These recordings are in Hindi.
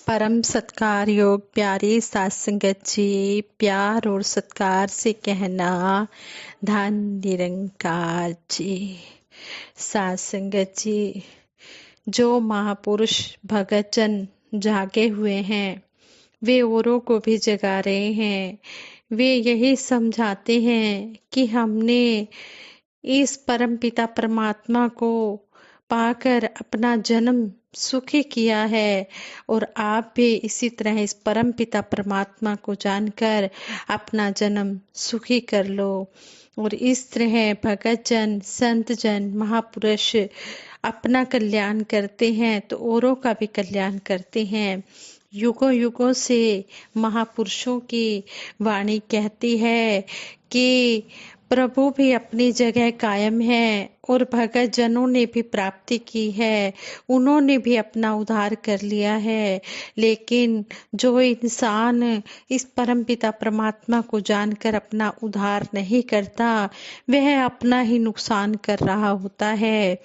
परम सत्कार योग प्यारी सात संगत जी, प्यार और सत्कार से कहना धन निरंकार जी। सात संगत जी, जो महापुरुष भगत जन जागे हुए हैं वे औरों को भी जगा रहे हैं। वे यही समझाते हैं कि हमने इस परम पिता परमात्मा को पाकर अपना जन्म सुखी किया है और आप भी इसी तरह इस परम पिता परमात्मा को जानकर अपना जन्म सुखी कर लो। और इस तरह भगत जन, संत जन, महापुरुष अपना कल्याण करते हैं तो औरों का भी कल्याण करते हैं। युगों युगों से महापुरुषों की वाणी कहती है कि प्रभु भी अपनी जगह कायम है और भगत जनों ने भी प्राप्ति की है, उन्होंने भी अपना उद्धार कर लिया है। लेकिन जो इंसान इस परमपिता परमात्मा को जानकर अपना उद्धार नहीं करता वह अपना ही नुकसान कर रहा होता है।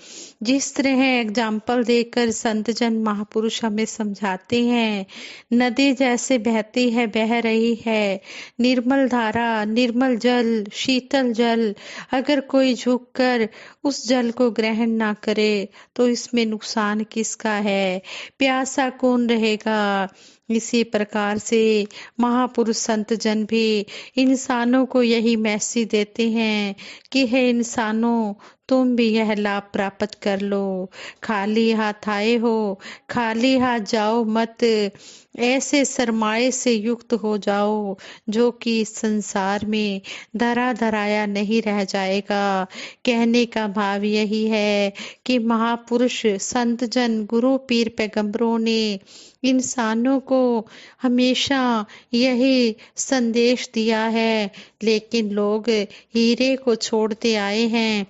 जिस तरह एग्जाम्पल देकर संत जन महापुरुष हमें समझाते हैं, नदी जैसे बहती है, बह रही है, निर्मल धारा, निर्मल जल, शीतल जल, अगर कोई झुककर उस जल को ग्रहण ना करे तो इसमें नुकसान किसका है, प्यासा कौन रहेगा। इसी प्रकार से महापुरुष संत जन भी इंसानों को यही मैसेज देते हैं कि हे इंसानों, तुम भी यह लाभ प्राप्त कर लो। खाली हाथ आए हो, खाली हाथ जाओ मत, ऐसे सरमाए से युक्त हो जाओ जो कि इस संसार में धरा धराया नहीं रह जाएगा। कहने का भाव यही है कि महापुरुष संत जन, गुरु पीर पैगंबरों ने इंसानों को हमेशा यही संदेश दिया है, लेकिन लोग हीरे को छोड़ते आए हैं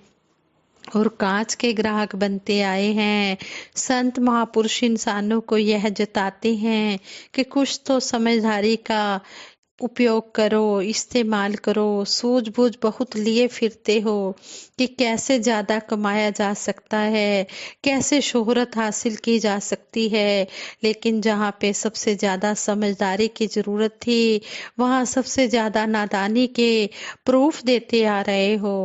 और कांच के ग्राहक बनते आए हैं। संत महापुरुष इंसानों को यह जताते हैं कि कुछ तो समझदारी का उपयोग करो, इस्तेमाल करो। सूझबूझ बहुत लिए फिरते हो कि कैसे ज्यादा कमाया जा सकता है, कैसे शोहरत हासिल की जा सकती है, लेकिन जहाँ पे सबसे ज्यादा समझदारी की जरूरत थी वहाँ सबसे ज्यादा नादानी के प्रूफ देते आ रहे हो।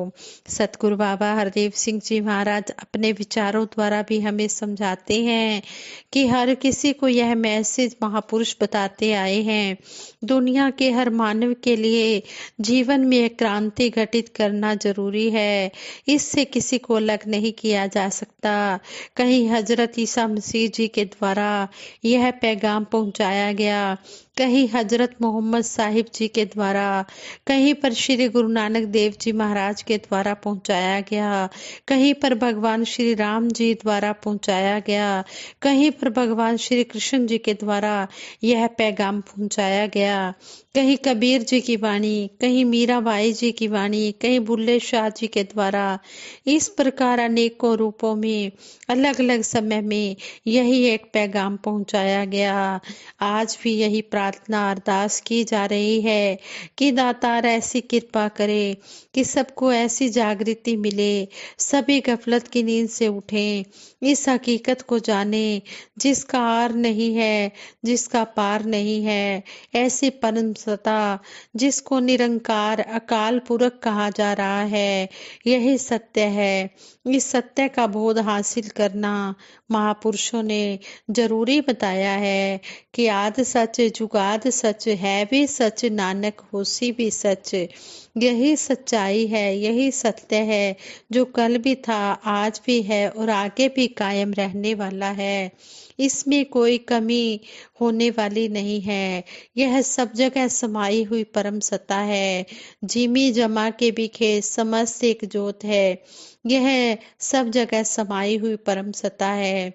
सतगुरु बाबा हरदेव सिंह जी महाराज अपने विचारों द्वारा भी हमें समझाते हैं कि हर किसी को यह मैसेज महापुरुष बताते आए हैं, दुनिया के हर मानव के लिए जीवन में एक क्रांति घटित करना जरूरी है, इससे किसी को अलग नहीं किया जा सकता। कहीं हजरत ईसा मसीह जी के द्वारा यह पैगाम पहुंचाया गया, कहीं हजरत मोहम्मद साहिब जी के द्वारा, कहीं पर श्री गुरु नानक देव जी महाराज के द्वारा पहुंचाया गया, कहीं पर भगवान श्री राम जी द्वारा पहुंचाया गया, कहीं पर भगवान श्री कृष्ण जी के द्वारा यह पैगाम पहुंचाया गया, कहीं कबीर जी की वाणी, कहीं मीराबाई जी की वाणी, कहीं बुल्ले शाह जी के द्वारा। इस प्रकार अनेकों रूपों में अलग अलग समय में यही एक पैगाम पहुंचाया गया। आज भी यही प्रार्थना अरदास की जा रही है कि दातार ऐसी कृपा करे कि सबको ऐसी जागृति मिले, सभी गफलत की नींद से उठें, इस हकीकत को जाने जिसका आर नहीं है, जिसका पार नहीं है, ऐसी परम सत्ता जिसको निरंकार अकाल पुरख कहा जा रहा है, यही सत्य है। इस सत्य का बोध हासिल करना महापुरुषों ने जरूरी बताया है कि आद सच जुगाद सच है भी सच, नानक होसी भी सच। यही सच्चाई है, यही सत्य है जो कल भी था, आज भी है और आगे भी कायम रहने वाला है। इसमें कोई कमी होने वाली नहीं है। यह सब जगह समाई हुई परम सत्ता है। जिमी जमा के बिखे समस्त एक जोत है। यह सब जगह समाई हुई परम सत्ता है।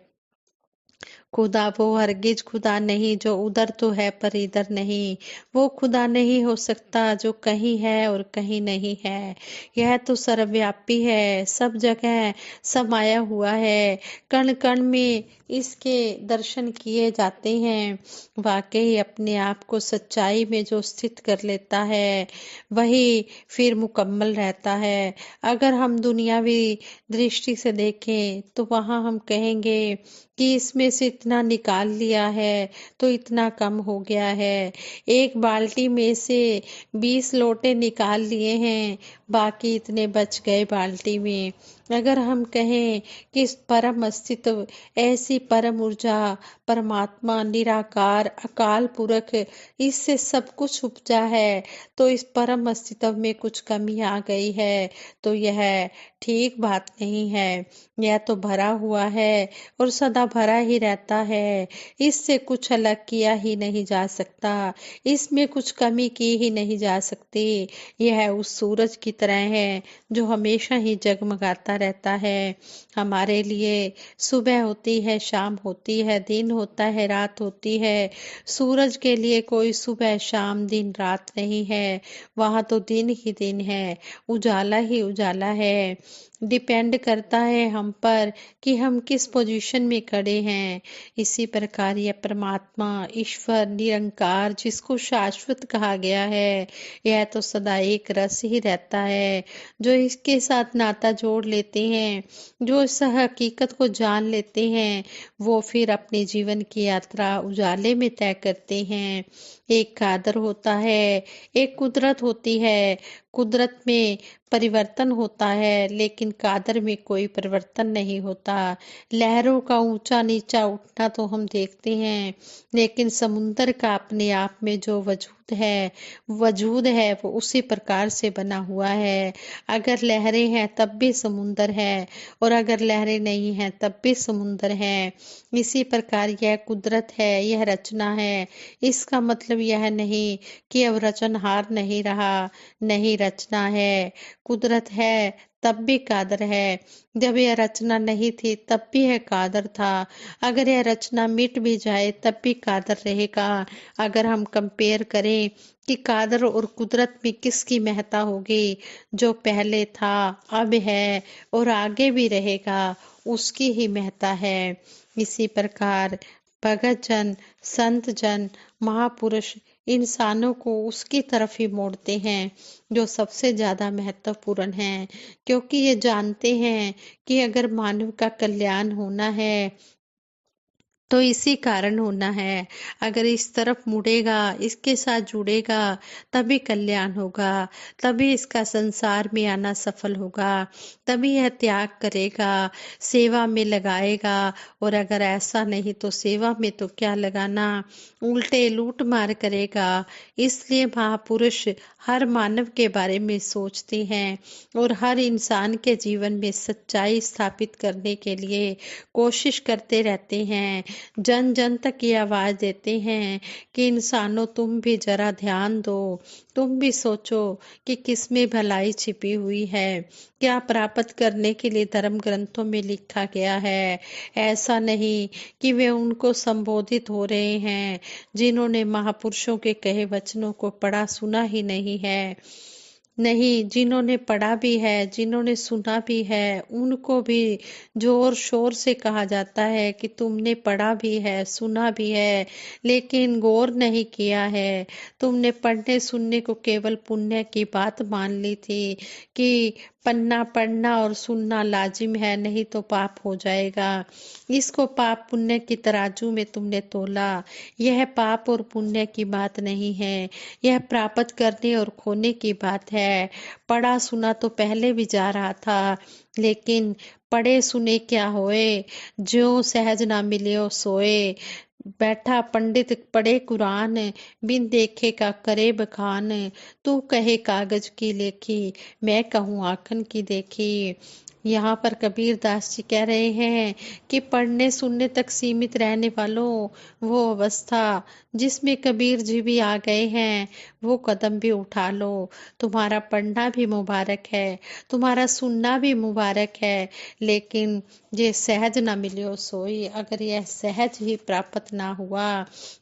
खुदा वो हरगिज खुदा नहीं जो उधर तो है पर इधर नहीं, वो खुदा नहीं हो सकता जो कहीं है और कहीं नहीं है। यह तो सर्वव्यापी है, सब जगह समाया हुआ है, कण कण में इसके दर्शन किए जाते हैं। वाकई अपने आप को सच्चाई में जो स्थित कर लेता है वही फिर मुकम्मल रहता है। अगर हम दुनियावी दृष्टि से देखें तो वहां हम कहेंगे कि इसमें से इतना निकाल लिया है तो इतना कम हो गया है। एक बाल्टी में से 20 लोटे निकाल लिए हैं, बाकी इतने बच गए बाल्टी में। अगर हम कहें कि इस परम अस्तित्व, ऐसी परम ऊर्जा, परमात्मा, निराकार, अकाल पुरख, इससे सब कुछ उपजा है, तो इस परम अस्तित्व में कुछ कमी आ गई है तो यह ठीक बात नहीं है। यह तो भरा हुआ है और सदा भरा ही रहता है। इससे कुछ अलग किया ही नहीं जा सकता, इसमें कुछ कमी की ही नहीं जा सकती। यह उस सूरज की तरह है जो हमेशा ही जगमगाता रहता है। हमारे लिए सुबह होती है, शाम होती है, दिन होता है, रात होती है। सूरज के लिए कोई सुबह शाम दिन रात नहीं है, वहां तो दिन ही दिन है, उजाला ही उजाला है। डिपेंड करता है हम पर कि हम किस पोजीशन में खड़े हैं। इसी प्रकार यह परमात्मा, ईश्वर, निरंकार, जिसको शाश्वत कहा गया है, यह तो सदा एक रस ही रहता है। जो इसके साथ नाता जोड़ लेते हैं, जो इस हकीकत को जान लेते हैं, वो फिर अपने जीवन की यात्रा उजाले में तय करते हैं। एक कादर होता है, एक कुदरत होती है। कुदरत में परिवर्तन होता है, लेकिन कादर में कोई परिवर्तन नहीं होता। लहरों का ऊंचा नीचा उठना तो हम देखते हैं, लेकिन समुंदर का अपने आप में जो वजूद है वो उसी प्रकार से बना हुआ है। अगर लहरें हैं तब भी समुंदर है, और अगर लहरें नहीं हैं तब भी समुंदर है। इसी प्रकार यह कुदरत है, यह रचना है। इसका मतलब यह नहीं कि अब रचनहार नहीं रहा, नहीं, रचना है, कुदरत है, तब भी कादर है। जब यह रचना नहीं थी तब भी यह कादर था। अगर यह रचना मिट भी जाए तब भी कादर रहेगा। अगर हम कंपेयर करें कि कादर और कुदरत में किसकी महत्ता होगी, जो पहले था, अब है और आगे भी रहेगा, उसकी ही महत्ता है। इसी प्रकार भगत जन, संत जन, महापुरुष इंसानों को उसकी तरफ ही मोड़ते हैं जो सबसे ज्यादा महत्वपूर्ण है, क्योंकि ये जानते हैं कि अगर मानव का कल्याण होना है तो इसी कारण होना है। अगर इस तरफ मुड़ेगा, इसके साथ जुड़ेगा, तभी कल्याण होगा, तभी इसका संसार में आना सफल होगा, तभी यह त्याग करेगा, सेवा में लगाएगा। और अगर ऐसा नहीं तो सेवा में तो क्या लगाना, उल्टे लूट मार करेगा। इसलिए महापुरुष हर मानव के बारे में सोचते हैं और हर इंसान के जीवन में सच्चाई स्थापित करने के लिए कोशिश करते रहते हैं। जन जन तक ये आवाज देते हैं कि इंसानों, तुम भी जरा ध्यान दो, तुम भी सोचो कि किसमें भलाई छिपी हुई है, क्या प्राप्त करने के लिए धर्म ग्रंथों में लिखा गया है। ऐसा नहीं कि वे उनको संबोधित हो रहे हैं जिन्होंने महापुरुषों के कहे वचनों को पढ़ा सुना ही नहीं है। नहीं, जिन्होंने पढ़ा भी है, जिन्होंने सुना भी है, उनको भी जोर शोर से कहा जाता है कि तुमने पढ़ा भी है, सुना भी है, लेकिन गौर नहीं किया है। तुमने पढ़ने सुनने को केवल पुण्य की बात मान ली थी कि पन्ना पढ़ना और सुनना लाजिम है, नहीं तो पाप हो जाएगा। इसको पाप पुण्य की तराजू में तुमने तोला। यह पाप और पुण्य की बात नहीं है, यह प्राप्त करने और खोने की बात है। पढ़ा सुना तो पहले भी जा रहा था, लेकिन पढ़े सुने क्या होए, ज्यों सहज ना मिलियो सोए। बैठा पंडित पढ़े कुरान, बिन देखे का करे बखान। तू कहे कागज की लेखी, मैं कहूँ आखन की देखी। यहाँ पर कबीर दास जी कह रहे हैं कि पढ़ने सुनने तक सीमित रहने वालों, वो अवस्था जिसमें कबीर जी भी आ गए हैं, वो कदम भी उठा लो। तुम्हारा पढ़ना भी मुबारक है, तुम्हारा सुनना भी मुबारक है, लेकिन ये सहज ना मिलियो सोई। अगर यह सहज ही प्राप्त ना हुआ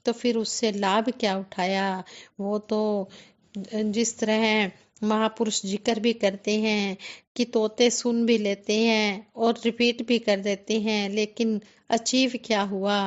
तो फिर उससे लाभ क्या उठाया। वो तो जिस तरह महापुरुष जिक्र भी करते हैं कि तोते सुन भी लेते हैं और रिपीट भी कर देते हैं, लेकिन अचीव क्या हुआ।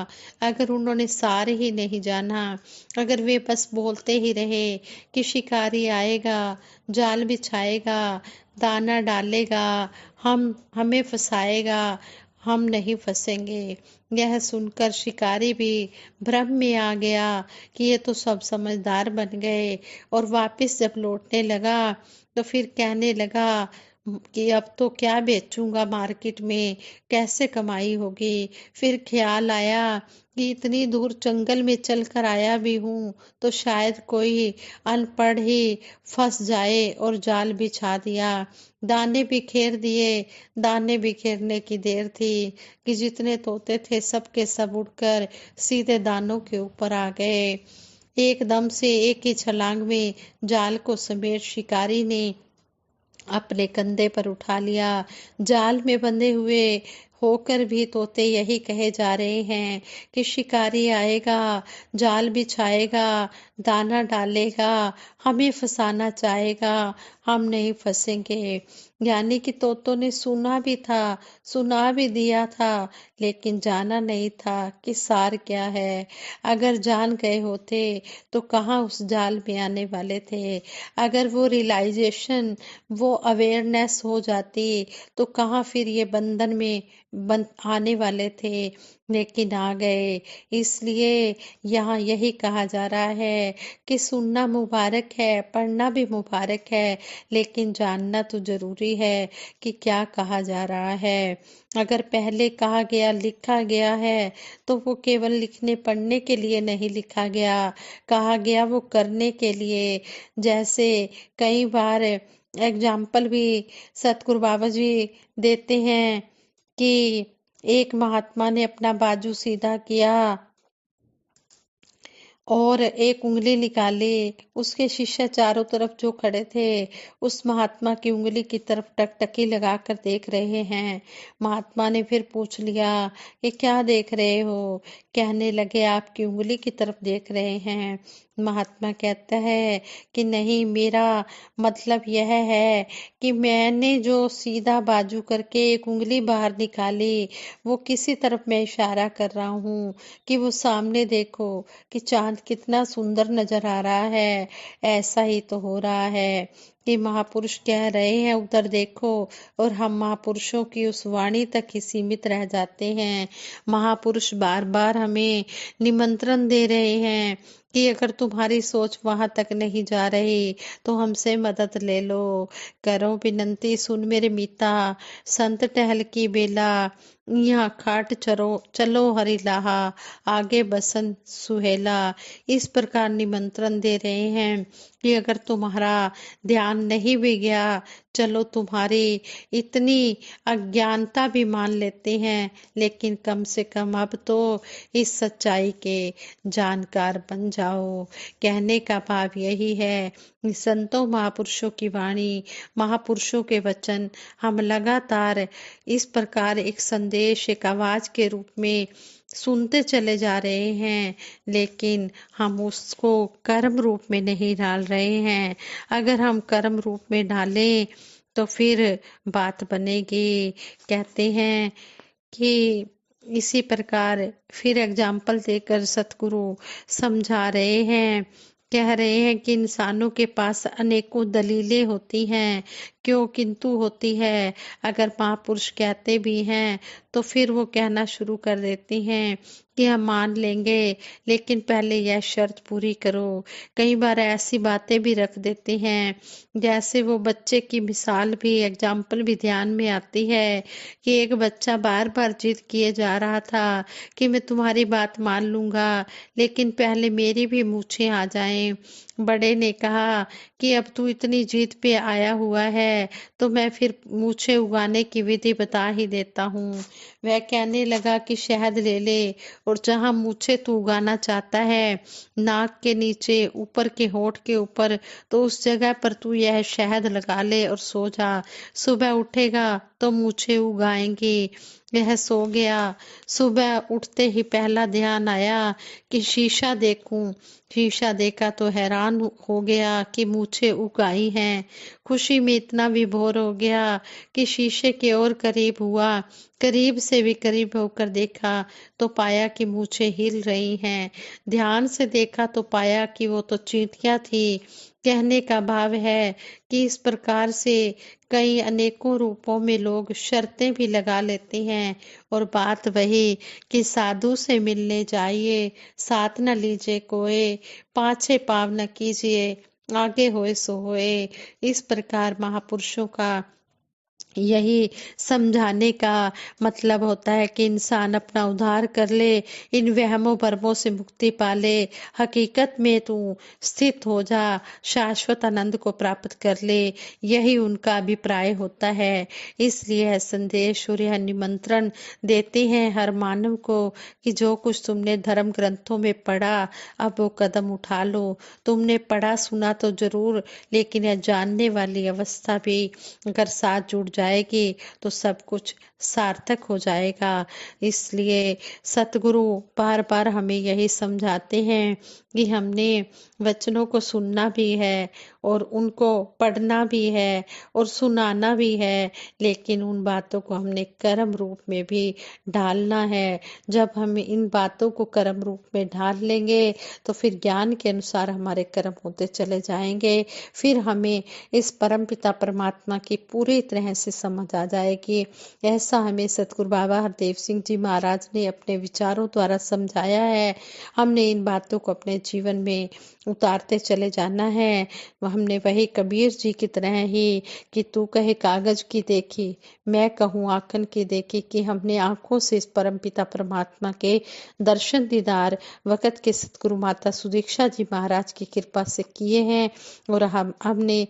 अगर उन्होंने सार ही नहीं जाना, अगर वे बस बोलते ही रहे कि शिकारी आएगा, जाल बिछाएगा, दाना डालेगा, हमें फंसाएगा, हम नहीं फंसेंगे। यह सुनकर शिकारी भी भ्रम में आ गया कि ये तो सब समझदार बन गए, और वापस जब लौटने लगा तो फिर कहने लगा कि अब तो क्या बेचूंगा मार्केट में, कैसे कमाई होगी। फिर ख्याल आया कि इतनी दूर जंगल में चल कर आया भी हूँ तो शायद कोई अनपढ़ ही फंस जाए, और जाल बिछा दिया। दाने बिखेर दिए। दाने बिखेरने की देर थी कि जितने तोते थे सब के सब उड़कर सीधे दानों के ऊपर आ गए। एकदम से एक ही छलांग में जाल को समेत शिकारी ने अपने कंधे पर उठा लिया। जाल में बंधे हुए होकर भी तोते यही कहे जा रहे हैं कि शिकारी आएगा, जाल बिछाएगा, दाना डालेगा, हमें फंसाना चाहेगा, हम नहीं फंसेंगे। यानी कि तोतों ने सुना भी था, सुना भी दिया था, लेकिन जाना नहीं था कि सार क्या है। अगर जान गए होते तो कहाँ उस जाल में आने वाले थे। अगर वो रियलाइजेशन, वो अवेयरनेस हो जाती तो कहाँ फिर ये बंधन में बन आने वाले थे, लेकिन आ गए। इसलिए यहाँ यही कहा जा रहा है कि सुनना मुबारक है, पढ़ना भी मुबारक है, लेकिन जानना तो जरूरी है कि क्या कहा जा रहा है। अगर पहले कहा गया, लिखा गया है, तो वो केवल लिखने पढ़ने के लिए नहीं लिखा गया, कहा गया वो करने के लिए। जैसे कई बार एग्जाम्पल भी सतगुरु बाबा जी देते हैं कि एक महात्मा ने अपना बाजू सीधा किया और एक उंगली निकाली। उसके शिष्य चारों तरफ जो खड़े थे उस महात्मा की उंगली की तरफ टकटकी लगाकर देख रहे हैं। महात्मा ने फिर पूछ लिया कि क्या देख रहे हो। कहने लगे आपकी उंगली की तरफ देख रहे हैं। महात्मा कहता है कि नहीं, मेरा मतलब यह है कि मैंने जो सीधा बाजू करके एक उंगली बाहर निकाली, वो किसी तरफ मैं इशारा कर रहा हूँ कि वो सामने देखो कि चांद कितना सुंदर नजर आ रहा है। ऐसा ही तो हो रहा है कि महापुरुष कह रहे हैं उधर देखो, और हम महापुरुषों की उस वाणी तक ही सीमित रह जाते हैं। महापुरुष बार बार हमें निमंत्रण दे रहे हैं कि अगर तुम्हारी सोच वहां तक नहीं जा रही तो हमसे मदद ले लो। करो विनंती सुन मेरे मीता, संत टहल की बेला, यहाँ खाट चरो चलो हरि लाहा, आगे बसन सुहेला। इस प्रकार निमंत्रण दे रहे हैं कि अगर तुम्हारा ध्यान नहीं भी गया, चलो तुम्हारी इतनी अज्ञानता भी मान लेते हैं, लेकिन कम से कम अब तो इस सच्चाई के जानकार बन जाओ। कहने का भाव यही है कि संतों महापुरुषों की वाणी, महापुरुषों के वचन हम लगातार इस प्रकार एक संदेश, एक आवाज के रूप में सुनते चले जा रहे हैं, लेकिन हम उसको कर्म रूप में नहीं डाल रहे हैं। अगर हम कर्म रूप में डालें तो फिर बात बनेगी। कहते हैं कि इसी प्रकार फिर एग्जाम्पल देकर सतगुरु समझा रहे हैं। कह रहे हैं कि इंसानों के पास अनेकों दलीलें होती हैं, क्यों किंतु होती है। अगर महापुरुष कहते भी हैं तो फिर वो कहना शुरू कर देती हैं कि हम मान लेंगे, लेकिन पहले यह शर्त पूरी करो। कई बार ऐसी बातें भी रख देते हैं, जैसे वो बच्चे की मिसाल भी, एग्जाम्पल भी ध्यान में आती है कि एक बच्चा बार बार जिद किए जा रहा था कि मैं तुम्हारी बात मान लूंगा, लेकिन पहले मेरी भी मूछें आ जाएं। बड़े ने कहा कि अब तू इतनी जिद पे आया हुआ है तो मैं फिर मूछें उगाने की विधि बता ही देता हूँ। वह कहने लगा कि शहद ले ले, और जहाँ मूछें तू उगाना चाहता है, नाक के नीचे, ऊपर के होठ के ऊपर, तो उस जगह पर तू यह शहद लगा ले और सो जा। सुबह उठेगा तो मूछें उगाएंगी। यह सो गया। सुबह उठते ही पहला ध्यान आया कि शीशा देखूं। शीशा देखा तो हैरान हो गया कि मूछें उग आई हैं। खुशी में इतना विभोर हो गया कि शीशे के और करीब हुआ। करीब से भी करीब होकर देखा तो पाया कि मूछें हिल रही हैं। ध्यान से देखा तो पाया कि वो तो चींटियां थी कहने का भाव है कि इस प्रकार से कई अनेकों रूपों में लोग शर्तें भी लगा लेते हैं, और बात वही कि साधु से मिलने जाइए, साथ न लीजिए कोय, पाछे पाँव न कीजिए, आगे होए सो होए। इस प्रकार महापुरुषों का यही समझाने का मतलब होता है कि इंसान अपना उद्धार कर ले, इन वहमों भरमों से मुक्ति पा ले, हकीकत में तू स्थित हो जा, शाश्वत आनंद को प्राप्त कर ले। यही उनका अभिप्राय होता है। इसलिए यह संदेश और यह निमंत्रण देते हैं हर मानव को कि जो कुछ तुमने धर्म ग्रंथों में पढ़ा, अब वो कदम उठा लो। तुमने पढ़ा सुना तो जरूर, लेकिन यह जानने वाली अवस्था भी अगर साथ जुड़ जाएगी तो सब कुछ सार्थक हो जाएगा। इसलिए सतगुरु बार बार हमें यही समझाते हैं कि हमने वचनों को सुनना भी है और उनको पढ़ना भी है और सुनाना भी है, लेकिन उन बातों को हमने कर्म रूप में भी ढालना है। जब हम इन बातों को कर्म रूप में ढाल लेंगे तो फिर ज्ञान के अनुसार हमारे कर्म होते चले जाएंगे। फिर हमें इस परम पिता परमात्मा की पूरी तरह से समझ आ जाएगी। ऐसा हमें सतगुरु बाबा हरदेव सिंह जी महाराज ने अपने विचारों द्वारा समझाया है। हमने इन बातों को अपने जीवन में उतारते चले जाना है। हमने वही कबीर जी की तरह ही कि तू कहे कागज की देखी, मैं कहूँ आंखन की देखी, कि हमने आंखों से इस परम पिता परमात्मा के दर्शन दीदार वक़्त के सतगुरु माता सुदीक्षा जी महाराज की कृपा से किए हैं। और हमने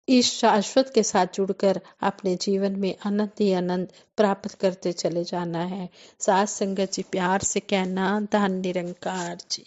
इस शाश्वत के साथ जुड़कर अपने जीवन में आनंद ही आनंद प्राप्त करते चले जाना है। साथ संगत जी प्यार से कहना, धन निरंकार जी।